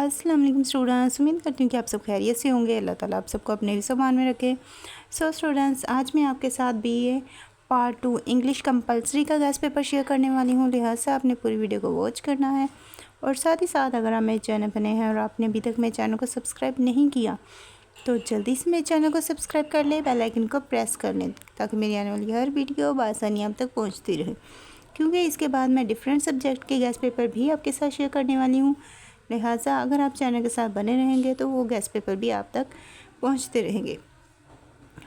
अस्सलाम वालेकुम स्टूडेंट्स, उम्मीद करती हूँ कि आप सब खैरियत से होंगे। अल्लाह ताला आप सबको अपने ज़बान में रखे। सो स्टूडेंट्स, आज मैं आपके साथ बीए पार्ट 2 इंग्लिश कंपलसरी का गैस पेपर शेयर करने वाली हूँ। लिहाजा आपने पूरी वीडियो को वॉच करना है और साथ ही साथ अगर आप मेरे चैनल पर नए हैं और आपने अभी तक मेरे चैनल को सब्सक्राइब नहीं किया तो जल्दी से मेरे चैनल को सब्सक्राइब कर लें, बेल आइकन को प्रेस कर लें ताकि मेरी आने वाली हर वीडियो बआसानी आप तक पहुँचती रहे, क्योंकि इसके बाद मैं डिफरेंट सब्जेक्ट के गैस पेपर भी आपके साथ शेयर करने वाली हूँ। लिहाजा अगर आप चैनल के साथ बने रहेंगे तो वो गैस पेपर भी आप तक पहुंचते रहेंगे।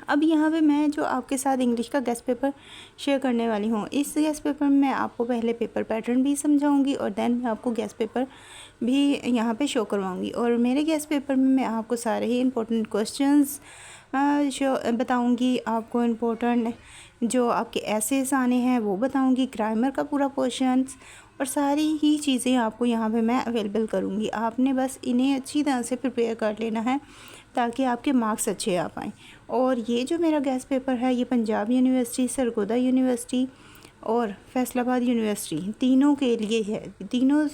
अब यहाँ पे मैं जो आपके साथ इंग्लिश का गैस पेपर शेयर करने वाली हूँ, इस गैस पेपर में मैं आपको पहले पेपर पैटर्न भी समझाऊंगी और देन मैं आपको गैस पेपर भी यहाँ पे शो करवाऊंगी। और मेरे गैस पेपर में मैं आपको सारे ही इम्पोर्टेंट क्वेश्चंस शो बताऊँगी, आपको इम्पोर्टेंट जो आपके एसेस आने हैं वो बताऊँगी, ग्रामर का पूरा क्वेश्चंस और सारी ही चीज़ें आपको यहाँ पे मैं अवेलेबल करूँगी। आपने बस इन्हें अच्छी तरह से प्रिपेयर कर लेना है ताकि आपके मार्क्स अच्छे आ पाएँ। और ये जो मेरा गैस पेपर है ये पंजाब यूनिवर्सिटी, सरगोदा यूनिवर्सिटी और फैसलाबाद यूनिवर्सिटी तीनों के लिए है। तीनों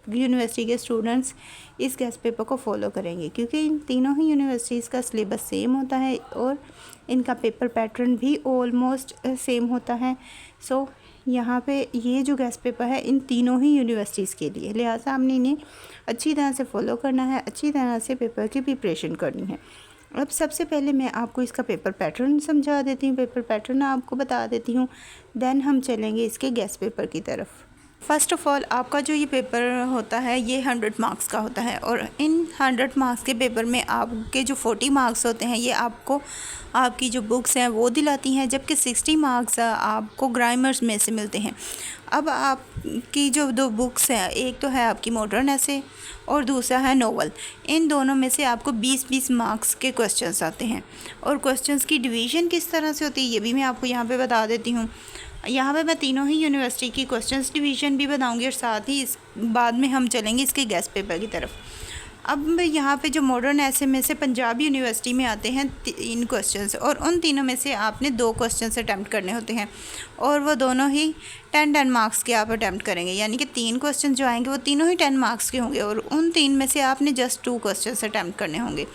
यूनिवर्सिटी के स्टूडेंट्स इस गैस पेपर को फॉलो करेंगे क्योंकि इन तीनों ही यूनिवर्सिटीज़ का सिलेबस सेम होता है और इनका पेपर पैटर्न भी ऑलमोस्ट सेम होता है। सो यहाँ पे ये जो गैस पेपर है इन तीनों ही यूनिवर्सिटीज़ के लिए, लिहाजा हमने इन्हें अच्छी तरह से फॉलो करना है, अच्छी तरह से पेपर की प्रिपरेशन करनी है। अब सबसे पहले मैं आपको इसका पेपर पैटर्न समझा देती हूँ, पेपर पैटर्न आपको बता देती हूँ, देन हम चलेंगे इसके गैस पेपर की तरफ। फ़र्स्ट ऑफ़ ऑल आपका जो ये पेपर होता है ये 100 मार्क्स का होता है और इन 100 मार्क्स के पेपर में आपके जो 40 मार्क्स होते हैं ये आपको आपकी जो बुक्स हैं वो दिलाती हैं, जबकि 60 मार्क्स आपको ग्रामर्स में से मिलते हैं। अब आपकी जो दो बुक्स हैं, एक तो है आपकी मॉडर्न ऐसे और दूसरा है नोवेल, इन दोनों में से आपको 20-20 मार्क्स के क्वेश्चंस आते हैं। और क्वेश्चंस की डिवीज़न किस तरह से होती है ये भी मैं आपको यहाँ पे बता देती हूँ। यहाँ पे मैं तीनों ही यूनिवर्सिटी की क्वेश्चंस डिवीज़न भी बताऊँगी और साथ ही इस बाद में हम चलेंगे इसके गैस पेपर की तरफ। अब यहाँ पे जो मॉडर्न ऐसे में से पंजाब यूनिवर्सिटी में आते हैं 3 क्वेश्चंस और उन तीनों में से आपने 2 क्वेश्चंस अटैम्प्ट करने होते हैं और वो दोनों ही 10 मार्क्स के आप अटैम्प्ट करेंगे, यानी कि 3 क्वेश्चन जो आएंगे वो तीनों ही 10 मार्क्स के होंगे और उन 3 में से आपने जस्ट 2 क्वेश्चंस अटैम्प्ट करने होंगे।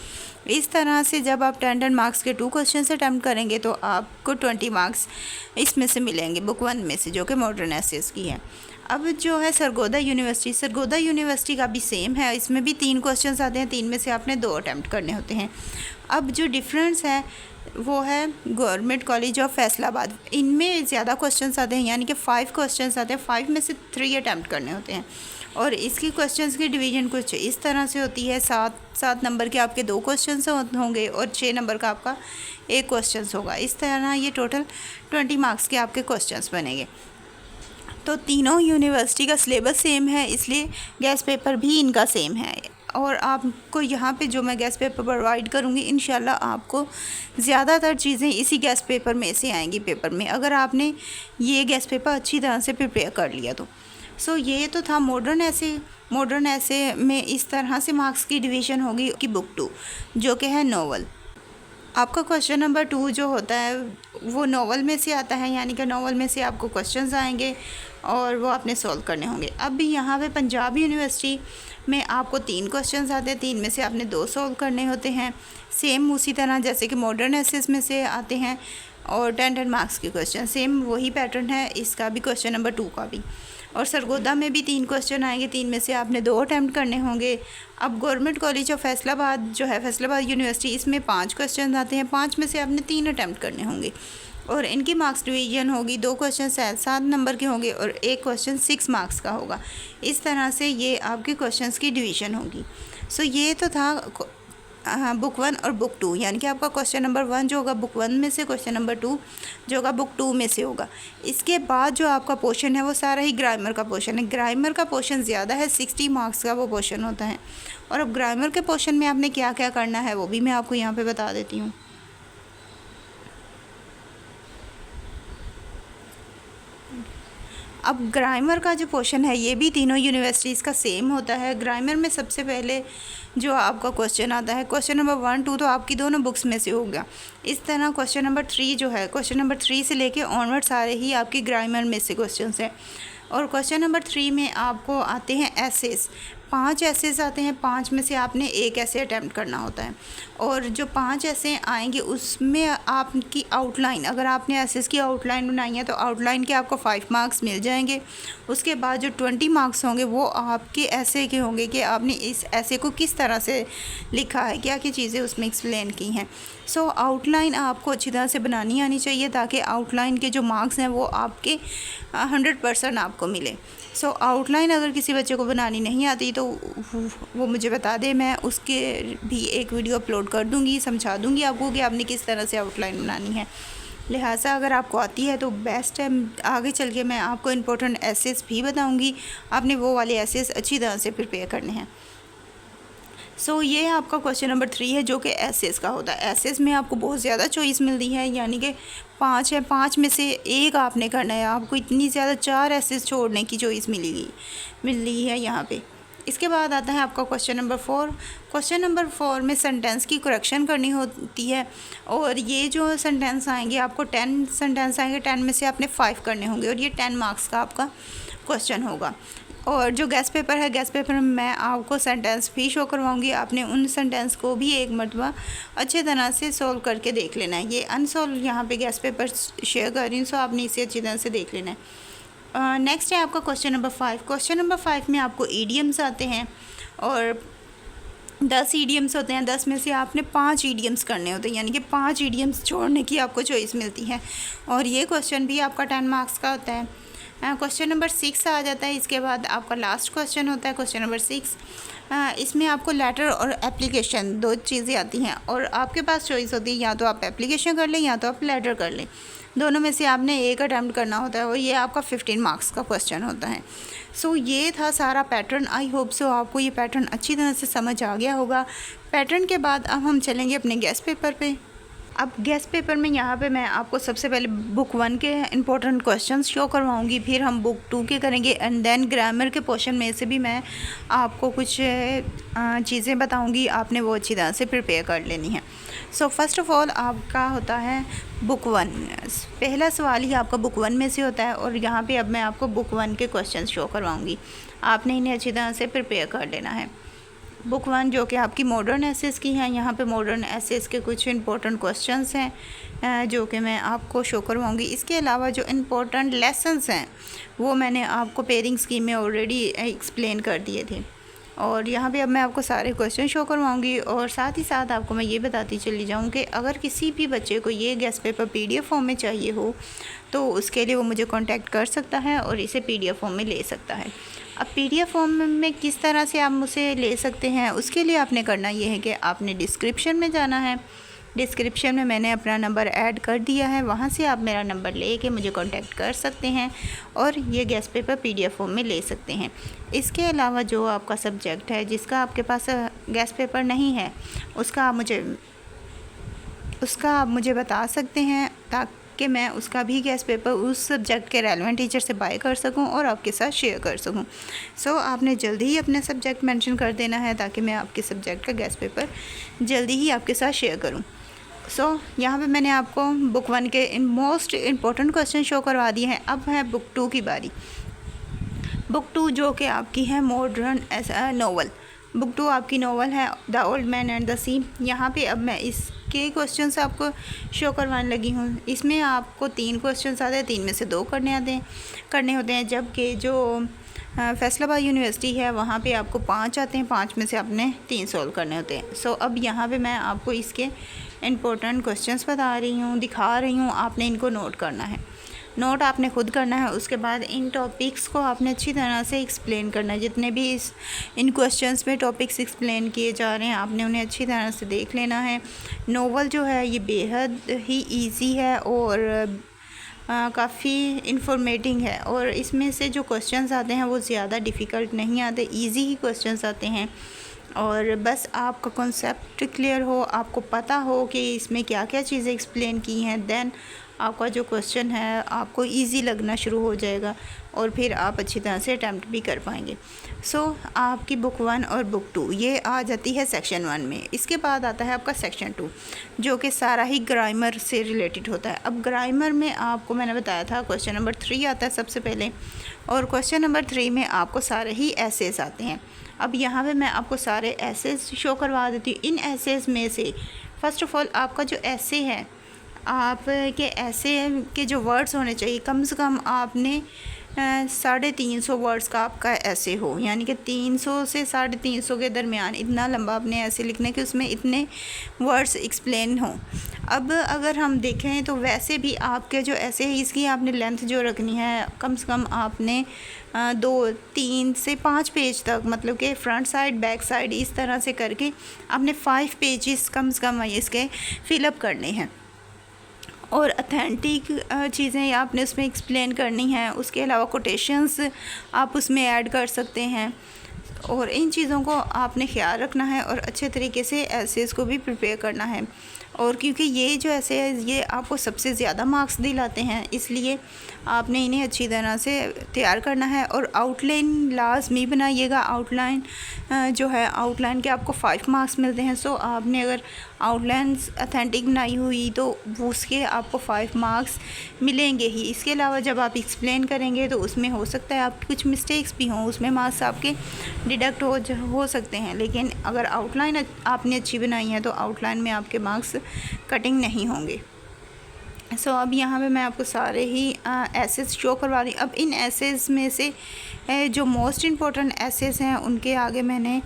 इस तरह से जब आप 10 मार्क्स के 2 क्वेश्चंस अटैम्प्ट करेंगे तो आपको 20 मार्क्स इसमें से मिलेंगे, बुक 1 में से, जो कि मॉडर्न एसेस की है। अब जो है सरगोदा यूनिवर्सिटी का भी सेम है, इसमें भी 3 क्वेश्चंस आते हैं, 3 में से आपने 2 अटैम्प्ट करने होते हैं। अब जो डिफरेंस है वो है गवर्नमेंट कॉलेज ऑफ फैसलाबाद, इनमें ज़्यादा क्वेश्चंस आते हैं, यानी कि 5 क्वेश्चंस आते हैं, 5 में से 3 अटैम्प्ट करने होते हैं। और इसकी क्वेश्चंस की डिवीज़न कुछ इस तरह से होती है, 7 नंबर के आपके 2 क्वेश्चंस होंगे और 6 नंबर का आपका 1 क्वेश्चन होगा। इस तरह ये टोटल 20 मार्क्स के आपके क्वेश्चंस बनेंगे। तो तीनों यूनिवर्सिटी का सिलेबस सेम है, इसलिए गैस पेपर भी इनका सेम है। और आपको यहाँ पे जो मैं गैस पेपर प्रोवाइड करूँगी इंशाल्लाह आपको ज़्यादातर चीज़ें इसी गैस पेपर में से आएंगी पेपर में, अगर आपने ये गैस पेपर अच्छी तरह से प्रिपेयर कर लिया तो। सो ये तो था मॉडर्न ऐसे में इस तरह से मार्क्स की डिवीज़न होगी कि बुक 2 जो कि है नोवेल। आपका क्वेश्चन नंबर 2 जो होता है वो नोवेल में से आता है, यानी कि नोवेल में से आपको क्वेश्चंस आएंगे और वो आपने सॉल्व करने होंगे। अब भी यहाँ पे पंजाब यूनिवर्सिटी में आपको 3 क्वेश्चंस आते हैं, 3 में से आपने 2 सॉल्व करने होते हैं, सेम उसी तरह जैसे कि मॉडर्न एसेस में से आते हैं। और 10 मार्क्स के क्वेश्चन सेम वही पैटर्न है इसका भी, क्वेश्चन नंबर 2 का भी। और सरगोदा में भी 3 क्वेश्चन आएंगे, 3 में से आपने 2 अटैम्प्ट करने होंगे। अब गवर्नमेंट कॉलेज ऑफ फैसलाबाद जो है फैसलाबाद यूनिवर्सिटी, इसमें 5 क्वेश्चन आते हैं, 5 में से आपने 3 अटैम्प्ट करने होंगे और इनकी मार्क्स डिवीजन होगी, 2 क्वेश्चन 7 नंबर के होंगे और 1 क्वेश्चन 6 मार्क्स का होगा। इस तरह से ये आपके क्वेश्चंस की डिवीज़न होगी। सो ये तो था बुक 1 और बुक 2, यानी कि आपका क्वेश्चन नंबर 1 जो होगा बुक 1 में से, क्वेश्चन नंबर 2 जो होगा बुक 2 में से होगा। इसके बाद जो आपका पोर्शन है वो सारा ही ग्रामर का पोर्शन है। ग्रामर का पोर्शन ज़्यादा है, 60 मार्क्स का वो पोर्शन होता है। और अब ग्रामर के पोर्शन में आपने क्या क्या करना है वो भी मैं आपको यहाँ पर बता देती हूँ। अब ग्रामर का जो पोर्शन है ये भी तीनों यूनिवर्सिटीज़ का सेम होता है। ग्रामर में सबसे पहले जो आपका क्वेश्चन आता है, क्वेश्चन नंबर 1, 2 तो आपकी दोनों बुक्स में से हो गया। इस तरह क्वेश्चन नंबर 3 जो है, क्वेश्चन नंबर 3 से लेके ऑनवर्ड सारे ही आपकी ग्रामर में से क्वेश्चन हैं। और क्वेश्चन नंबर 3 में आपको आते हैं एसेस, 5 एसेस आते हैं, 5 में से आपने एक ऐसे अटैम्प्ट करना होता है और जो 5 ऐसे आएंगे उसमें आपकी आउटलाइन, अगर आपने एसेस की आउटलाइन बनाई है तो आउटलाइन के आपको 5 मार्क्स मिल जाएंगे। उसके बाद जो 20 मार्क्स होंगे वो आपके ऐसे के होंगे कि आपने इस ऐसे को किस तरह से लिखा है, क्या क्या चीज़ें उसमें एक्सप्लेन की हैं। सो आउटलाइन आपको अच्छी तरह से बनानी आनी चाहिए ताकि आउटलाइन के जो मार्क्स हैं वो आपके 100% आपको मिले। सो आउटलाइन अगर किसी बच्चे को बनानी नहीं आती तो वो मुझे बता दे, मैं उसके भी एक वीडियो अपलोड कर दूँगी, समझा दूँगी आपको कि आपने किस तरह से आउटलाइन बनानी है। लिहाजा अगर आपको आती है तो बेस्ट है। आगे चल के मैं आपको इम्पोर्टेंट एसेस भी बताऊँगी, आपने वो वाले एसेस अच्छी तरह से प्रिपेयर करने हैं। सो ये आपका क्वेश्चन नंबर 3 है जो कि एसेस का होता है। एसेस में आपको बहुत ज़्यादा चॉइस मिलती है, यानी कि 5 है, 5 में से एक आपने करना है। आपको इतनी ज़्यादा 4 एसेस छोड़ने की चॉइस मिल रही है यहाँ पे। इसके बाद आता है आपका क्वेश्चन नंबर 4। क्वेश्चन नंबर 4 में सेंटेंस की करेक्शन करनी होती है और ये जो सेंटेंस आएंगे आपको 10 सेंटेंस आएंगे, 10 में से आपने 5 करने होंगे और ये 10 मार्क्स का आपका क्वेश्चन होगा। और जो गेस्ट पेपर है, गेस्ट पेपर में मैं आपको सेंटेंस भी शो करवाऊंगी, आपने उन सेंटेंस को भी एक मरतबा अच्छे तरह से सोल्व करके देख लेना है। ये अनसोल्व यहाँ पे गेस्ट पेपर शेयर कर रही हूँ, सो आपने इसे अच्छी तरह से देख लेना है। नेक्स्ट है आपका क्वेश्चन नंबर 5। क्वेश्चन नंबर 5 में आपको ईडियम्स आते हैं और 10 ईडियम्स होते हैं। 10 में से आपने 5 ईडियम्स करने होते हैं, यानी कि 5 ईडियम्स छोड़ने की आपको चॉइस मिलती है और ये क्वेश्चन भी आपका 10 मार्क्स का होता है। क्वेश्चन नंबर 6 आ जाता है। इसके बाद आपका लास्ट क्वेश्चन होता है क्वेश्चन नंबर 6। इसमें आपको लेटर और एप्लीकेशन 2 चीज़ें आती हैं और आपके पास चॉइस होती है, या तो आप एप्लीकेशन कर लें या तो आप लेटर कर लें। दोनों में से आपने एक अटैम्प्ट करना होता है और ये आपका 15 मार्क्स का क्वेश्चन होता है। सो ये था सारा पैटर्न। आई होप सो आपको ये पैटर्न अच्छी तरह से समझ आ गया होगा। पैटर्न के बाद अब हम चलेंगे अपने गेस्ट पेपर पे। अब गेस्ट पेपर में यहाँ पे मैं आपको सबसे पहले बुक 1 के इंपॉर्टेंट क्वेश्चंस शो करवाऊँगी, फिर हम बुक 2 के करेंगे एंड देन ग्रामर के पोर्शन में से भी मैं आपको कुछ चीज़ें बताऊँगी, आपने वो अच्छी तरह से प्रिपेयर कर लेनी है। सो फर्स्ट ऑफ़ ऑल आपका होता है बुक 1। पहला सवाल ही आपका बुक 1 में से होता है और यहाँ पे अब मैं आपको बुक 1 के क्वेश्चन शो करवाऊँगी, आपने इन्हें अच्छी तरह से प्रिपेयर कर लेना है। बुक 1 जो कि आपकी मॉडर्न एसेस की हैं, यहाँ पे मॉडर्न एसेस के कुछ इंपॉर्टेंट क्वेश्चंस हैं जो कि मैं आपको शो करवाऊँगी। इसके अलावा जो इंपॉर्टेंट लेसन्स हैं वो मैंने आपको पेयरिंग स्कीम में ऑलरेडी एक्सप्लेन कर दिए थे और यहाँ पे अब मैं आपको सारे क्वेश्चन शो करवाऊँगी और साथ ही साथ आपको मैं ये बताती चली जाऊँ कि अगर किसी भी बच्चे को ये गेस्ट पेपर PDF फॉर्म में चाहिए हो तो उसके लिए वो मुझे कांटेक्ट कर सकता है और इसे PDF फॉर्म में ले सकता है। अब PDF फॉर्म में किस तरह से आप मुझसे ले सकते हैं, उसके लिए आपने करना ये है कि आपने डिस्क्रिप्शन में जाना है। डिस्क्रिप्शन में मैंने अपना नंबर ऐड कर दिया है, वहाँ से आप मेरा नंबर लेके मुझे कांटेक्ट कर सकते हैं और ये गेस्ट पेपर PDF फॉर्म में ले सकते हैं। इसके अलावा जो आपका सब्जेक्ट है जिसका आपके पास गेस्ट पेपर नहीं है उसका आप मुझे बता सकते हैं ताकि मैं उसका भी गेस्ट पेपर उस सब्जेक्ट के रेलेवेंट टीचर से बाय कर सकूं और आपके साथ शेयर कर सकूं। सो आपने जल्दी ही अपना सब्जेक्ट मेंशन कर देना है ताकि मैं आपके सब्जेक्ट का गेस्ट पेपर जल्दी ही आपके साथ शेयर करूं। सो यहाँ पे मैंने आपको बुक 1 के मोस्ट इम्पॉर्टेंट क्वेश्चन शो करवा दिए हैं। अब है बुक 2 की बारी। बुक 2 जो कि आपकी है मॉडर्न नोवेल। बुक 2 आपकी नोवेल है the old man and the sea. यहाँ पे अब मैं इसके क्वेश्चंस आपको शो करवाने लगी हूँ। इसमें आपको 3 क्वेश्चंस आते हैं, 3 में से 2 करने होते हैं, जबकि जो फैसलाबाद यूनिवर्सिटी है वहाँ पे आपको 5 आते हैं, 5 में से आपने 3 सॉल्व करने होते हैं। सो अब यहाँ पे मैं आपको इसके इम्पोर्टेंट क्वेश्चंस बता रही हूँ, दिखा रही हूँ, आपने इनको नोट करना है। नोट आपने खुद करना है। उसके बाद इन टॉपिक्स को आपने अच्छी तरह से एक्सप्लेन करना है। जितने भी इन क्वेश्चंस में टॉपिक्स एक्सप्लेन किए जा रहे हैं आपने उन्हें अच्छी तरह से देख लेना है। नोवेल जो है ये बेहद ही ईजी है और काफ़ी इंफॉर्मेटिव है और इसमें से जो क्वेश्चंस आते हैं वो ज़्यादा डिफ़िकल्ट नहीं आते, ईजी ही क्वेश्चंस आते हैं। और बस आपका कॉन्सेप्ट क्लियर हो, आपको पता हो कि इसमें क्या क्या चीज़ें एक्सप्लेन की हैं, देन आपका जो क्वेश्चन है आपको इजी लगना शुरू हो जाएगा और फिर आप अच्छी तरह से अटैम्प्ट भी कर पाएंगे। सो आपकी बुक 1 और बुक 2 ये आ जाती है सेक्शन 1 में। इसके बाद आता है आपका सेक्शन 2 जो कि सारा ही ग्रामर से रिलेटेड होता है। अब ग्रामर में आपको मैंने बताया था क्वेश्चन नंबर 3 आता है सबसे पहले और क्वेश्चन नंबर 3 में आपको सारे ही एसेस आते हैं। अब यहाँ पे मैं आपको सारे एसेज शो करवा देती हूँ। इन एसेज में से फ़र्स्ट ऑफ़ ऑल आपका जो एसे है, आपके ऐसे के जो वर्ड्स होने चाहिए, कम से कम आपने 350 वर्ड्स का आपका ऐसे हो, यानी कि 300 से 350 के दरमियान इतना लंबा आपने ऐसे लिखना है कि उसमें इतने वर्ड्स एक्सप्लेन हों। अब अगर हम देखें तो वैसे भी आपके जो ऐसे है इसकी आपने लेंथ जो रखनी है, कम से कम आपने 2, 3 से 5 पेज तक, मतलब कि फ्रंट साइड बैक साइड इस तरह से करके आपने 5 पेजेस कम से कम इसके फ़िलअप करने हैं और अथेंटिक चीज़ें आपने उसमें एक्सप्लेन करनी हैं। उसके अलावा कोटेशंस आप उसमें ऐड कर सकते हैं और इन चीज़ों को आपने ख्याल रखना है और अच्छे तरीके से एसेस को भी प्रिपेयर करना है। और क्योंकि ये जो ऐसे है ये आपको सबसे ज़्यादा मार्क्स दिलाते हैं, इसलिए आपने इन्हें अच्छी तरह से तैयार करना है। और आउटलाइन लाज़मी बनाइएगा। आउटलाइन जो है, आउटलाइन के आपको 5 मार्क्स मिलते हैं। सो आपने अगर आउटलाइन अथेंटिक बनाई हुई तो उसके आपको 5 मार्क्स मिलेंगे ही। इसके अलावा जब आप एक्सप्लेन करेंगे तो उसमें हो सकता है आपकी कुछ मिस्टेक्स भी हों, उसमें मार्क्स आपके डिडक्ट हो सकते हैं। लेकिन अगर आउटलाइन आपने अच्छी बनाई है तो आउटलाइन में आपके मार्क्स कटिंग नहीं होंगे। सो अब यहाँ पे मैं आपको सारे ही एसेस शो करवा रही हूँ। अब इन एसेस में से जो मोस्ट इम्पोर्टेंट एसेस हैं उनके आगे मैंने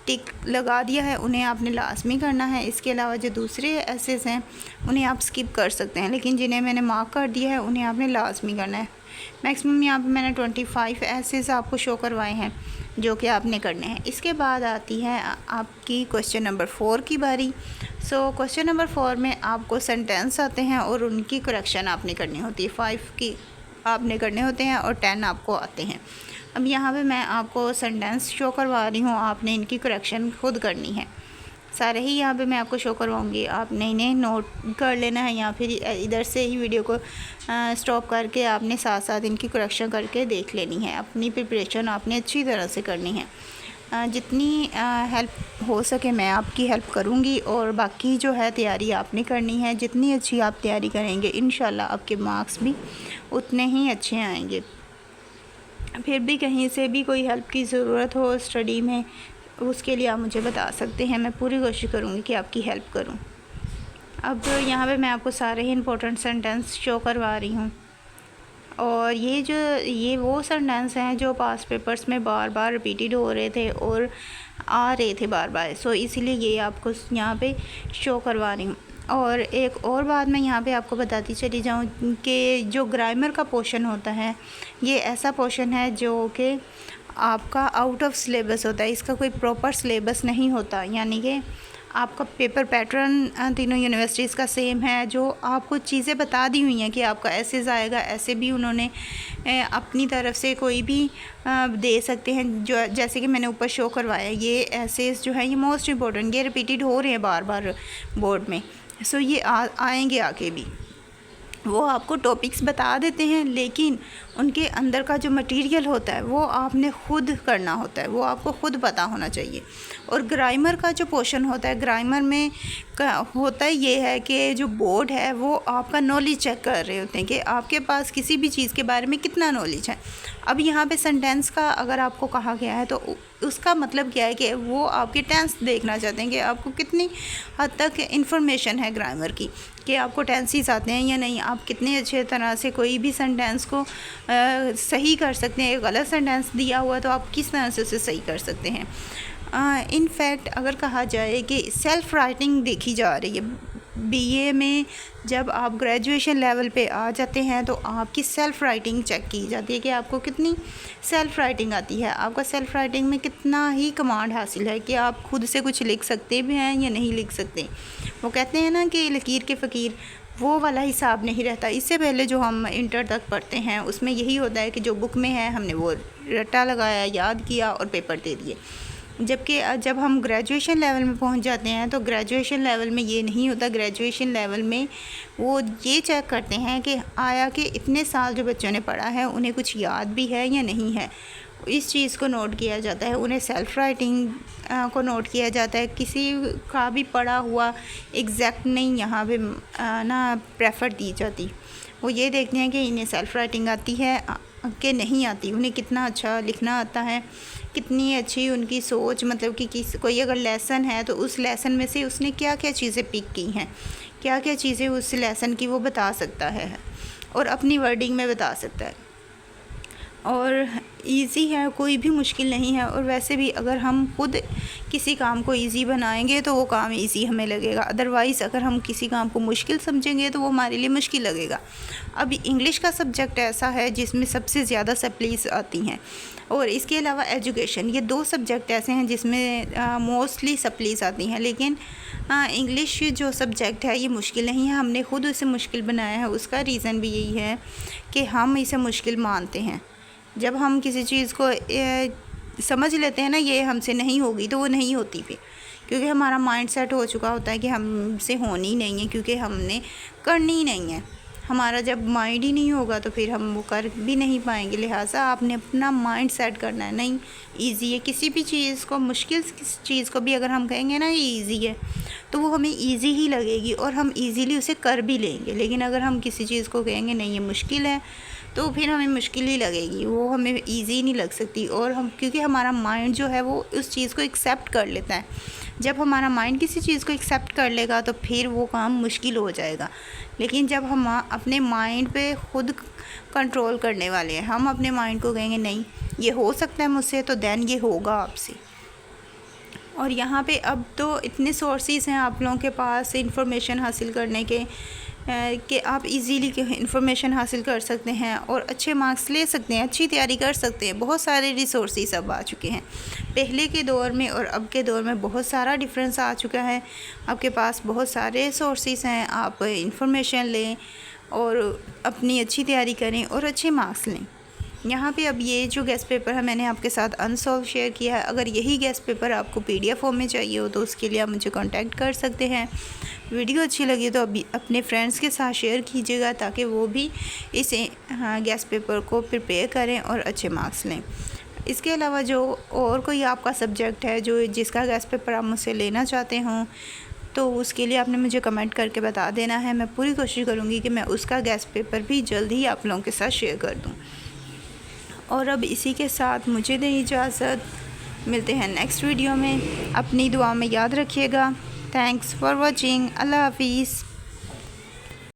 टिक लगा दिया है, उन्हें आपने लाजमी करना है। इसके अलावा जो दूसरे एसेस हैं उन्हें आप स्किप कर सकते हैं, लेकिन जिन्हें मैंने मार्क कर दिया है उन्हें आपने लाजमी करना है। मैक्सिमम यहाँ पे मैंने 25 एसेस आपको शो करवाए हैं जो कि आपने करने हैं। इसके बाद आती है आपकी क्वेश्चन नंबर 4 की बारी। सो क्वेश्चन नंबर 4 में आपको सेंटेंस आते हैं और उनकी करेक्शन आपने करनी होती है। 5 की आपने करने होते हैं और 10 आपको आते हैं। अब यहाँ पे मैं आपको सेंटेंस शो करवा रही हूँ, आपने इनकी करेक्शन खुद करनी है। सारे ही यहाँ पे मैं आपको शो करवाऊँगी, आपने इन्हें नोट कर लेना है या फिर इधर से ही वीडियो को स्टॉप करके आपने साथ साथ इनकी करेक्शन करके देख लेनी है। अपनी प्रिपरेशन आपने अच्छी तरह से करनी है। जितनी हेल्प हो सके मैं आपकी हेल्प करूँगी और बाकी जो है तैयारी आपने करनी है। जितनी अच्छी आप तैयारी करेंगे इंशाल्लाह आपके मार्क्स भी उतने ही अच्छे आएंगे। फिर भी कहीं से भी कोई हेल्प की ज़रूरत हो स्टडी में, उसके लिए आप मुझे बता सकते हैं, मैं पूरी कोशिश करूँगी कि आपकी हेल्प करूँ। अब यहाँ पे मैं आपको सारे ही इम्पोर्टेंट सेंटेंस शो करवा रही हूँ और ये वो सेंटेंस हैं जो पास्ट पेपर्स में बार बार रिपीटेड हो रहे थे और आ रहे थे बार बार। सो इसीलिए ये आपको यहाँ पे शो करवा रही हूँ। और एक और बात मैं यहाँ पे आपको बताती चली जाऊँ कि जो ग्रामर का पोर्शन होता है ये ऐसा पोर्शन है जो कि आपका आउट ऑफ सिलेबस होता है। इसका कोई प्रॉपर सिलेबस नहीं होता, यानी कि आपका पेपर पैटर्न तीनों यूनिवर्सिटीज़ का सेम है। जो आपको चीज़ें बता दी हुई हैं कि आपका ऐसे आएगा, ऐसे भी उन्होंने अपनी तरफ से कोई भी दे सकते हैं। जो जैसे कि मैंने ऊपर शो करवाया, ये ऐसे जो है ये मोस्ट इम्पोर्टेंट, ये रिपीटेड हो रहे हैं बार बार बोर्ड में। सो ये आएंगे आगे भी, वो आपको टॉपिक्स बता देते हैं लेकिन उनके अंदर का जो मटेरियल होता है वो आपने खुद करना होता है, वो आपको खुद पता होना चाहिए। और ग्रामर का जो पोर्शन होता है, ग्रामर में होता ये है कि जो बोर्ड है वो आपका नॉलेज चेक कर रहे होते हैं कि आपके पास किसी भी चीज़ के बारे में कितना नॉलेज है। अब यहाँ पे सेंटेंस का अगर आपको कहा गया है तो उसका मतलब क्या है कि वो आपके टेंस देखना चाहते हैं कि आपको कितनी हद तक इंफॉर्मेशन है ग्रामर की, कि आपको टेंसेस आते हैं या नहीं, आप कितने अच्छे तरह से कोई भी सेंटेंस को सही कर सकते हैं। एक गलत सेंटेंस दिया हुआ तो आप किस तरह से उसे सही कर सकते हैं। इन फैक्ट अगर कहा जाए कि सेल्फ़ राइटिंग देखी जा रही है बीए में, जब आप ग्रेजुएशन लेवल पे आ जाते हैं तो आपकी सेल्फ़ राइटिंग चेक की जाती है कि आपको कितनी सेल्फ़ राइटिंग आती है, आपका सेल्फ़ राइटिंग में कितना ही कमांड हासिल है कि आप खुद से कुछ लिख सकते भी हैं या नहीं लिख सकते। वो कहते हैं ना कि लकीर के फ़कीर, वो वाला हिसाब नहीं रहता। इससे पहले जो हम इंटर तक पढ़ते हैं उसमें यही होता है कि जो बुक में है हमने वो रट्टा लगाया, याद किया और पेपर दे दिए। जबकि जब हम ग्रेजुएशन लेवल में पहुंच जाते हैं तो ग्रेजुएशन लेवल में ये नहीं होता। ग्रेजुएशन लेवल में वो ये चेक करते हैं कि आया कि इतने साल जो बच्चों ने पढ़ा है उन्हें कुछ याद भी है या नहीं है, इस चीज़ को नोट किया जाता है। उन्हें सेल्फ़ राइटिंग को नोट किया जाता है। किसी का भी पढ़ा हुआ एग्जैक्ट नहीं यहाँ पे ना प्रेफर दी जाती। वो ये देखते हैं कि इन्हें सेल्फ़ राइटिंग आती है कि नहीं आती, उन्हें कितना अच्छा लिखना आता है, कितनी अच्छी उनकी सोच, मतलब कि कोई अगर लेसन है तो उस लेसन में से उसने क्या क्या चीज़ें पिक की हैं, क्या क्या चीज़ें उस लेसन की वो बता सकता है और अपनी वर्डिंग में बता सकता है। और इजी है, कोई भी मुश्किल नहीं है। और वैसे भी अगर हम खुद किसी काम को इजी बनाएंगे तो वो काम इजी हमें लगेगा, अदरवाइज़ अगर हम किसी काम को मुश्किल समझेंगे तो वो हमारे लिए मुश्किल लगेगा। अब इंग्लिश का सब्जेक्ट ऐसा है जिसमें सबसे ज़्यादा सप्लीज आती हैं, और इसके अलावा एजुकेशन, ये 2 सब्जेक्ट ऐसे हैं जिसमें मोस्टली सप्लीज आती हैं। लेकिन इंग्लिश जो सब्जेक्ट है ये मुश्किल नहीं है, हमने खुद उसे मुश्किल बनाया है। उसका रीज़न भी यही है कि हम इसे मुश्किल मानते हैं। जब हम किसी चीज़ को समझ लेते हैं ना ये हमसे नहीं होगी, तो वो नहीं होती फिर, क्योंकि हमारा माइंड सेट हो चुका होता है कि हमसे होनी ही नहीं है, क्योंकि हमने करनी ही नहीं है। हमारा जब माइंड ही नहीं होगा तो फिर हम वो कर भी नहीं पाएंगे। लिहाजा आपने अपना माइंड सेट करना है, नहीं ईजी है। किसी भी चीज़ को, मुश्किल किसी चीज़ को भी अगर हम कहेंगे ना ये ईजी है, तो वो हमें ईजी ही लगेगी और हम ईज़िली उसे कर भी लेंगे। लेकिन अगर हम किसी चीज़ को कहेंगे नहीं ये मुश्किल है, तो फिर हमें मुश्किल ही लगेगी, वो हमें ईजी नहीं लग सकती। और हम, क्योंकि हमारा माइंड जो है वो उस चीज़ को एक्सेप्ट कर लेता है। जब हमारा माइंड किसी चीज़ को एक्सेप्ट कर लेगा तो फिर वो काम मुश्किल हो जाएगा। लेकिन जब हम अपने माइंड पे खुद कंट्रोल करने वाले हैं, हम अपने माइंड को कहेंगे नहीं ये हो सकता है मुझसे, तो देन ये होगा आपसे। और यहाँ पे अब तो इतने सोर्सेज हैं आप लोगों के पास इंफॉर्मेशन हासिल करने के कि आप इजीली इंफॉर्मेशन हासिल कर सकते हैं और अच्छे मार्क्स ले सकते हैं, अच्छी तैयारी कर सकते हैं। बहुत सारे रिसोर्सेज अब आ चुके हैं। पहले के दौर में और अब के दौर में बहुत सारा डिफरेंस आ चुका है। आपके पास बहुत सारे सोर्सेज हैं, आप इंफॉर्मेशन लें और अपनी अच्छी तैयारी करें और अच्छे मार्क्स लें। यहाँ पे अब ये जो गेस्ट पेपर है मैंने आपके साथ अनसॉल्व शेयर किया है। अगर यही गेस्ट पेपर आपको PDF फॉर्म में चाहिए हो तो उसके लिए आप मुझे कांटेक्ट कर सकते हैं। वीडियो अच्छी लगी तो अभी अपने फ्रेंड्स के साथ शेयर कीजिएगा ताकि वो भी इस गेस्ट पेपर को प्रिपेयर करें और अच्छे मार्क्स लें। इसके अलावा जो और कोई आपका सब्जेक्ट है जो जिसका गेस्ट पेपर आप मुझसे लेना चाहते हों तो उसके लिए आपने मुझे कमेंट करके बता देना है। मैं पूरी कोशिश करूँगी कि मैं उसका गेस्ट पेपर भी जल्द ही आप लोगों के साथ शेयर कर दूँ। और अब इसी के साथ मुझे दें इजाज़त, मिलते हैं नेक्स्ट वीडियो में। अपनी दुआ में याद रखिएगा। Thanks for watching. अल्लाह हाफिज़।